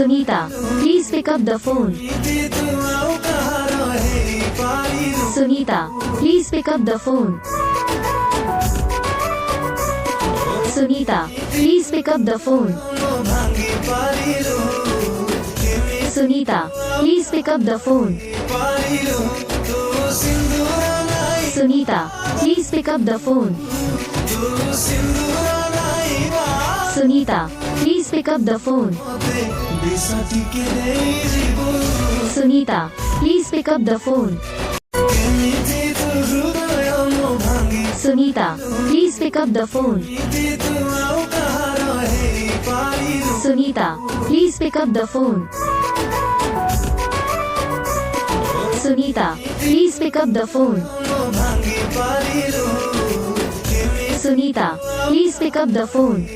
Sunita, please pick up the phone. Sunita, please pick up the phone. Sunita, please pick up the phone. Sunita, please pick up the phone. Sunita, please pick up the phone. Sunita, please pick up the phone. Sunita, please pick up the phone. Sunita, please pick up the phone. Sunita, please pick up the phone. Sunita, please pick up the phone. Sunita, please pick up the phone.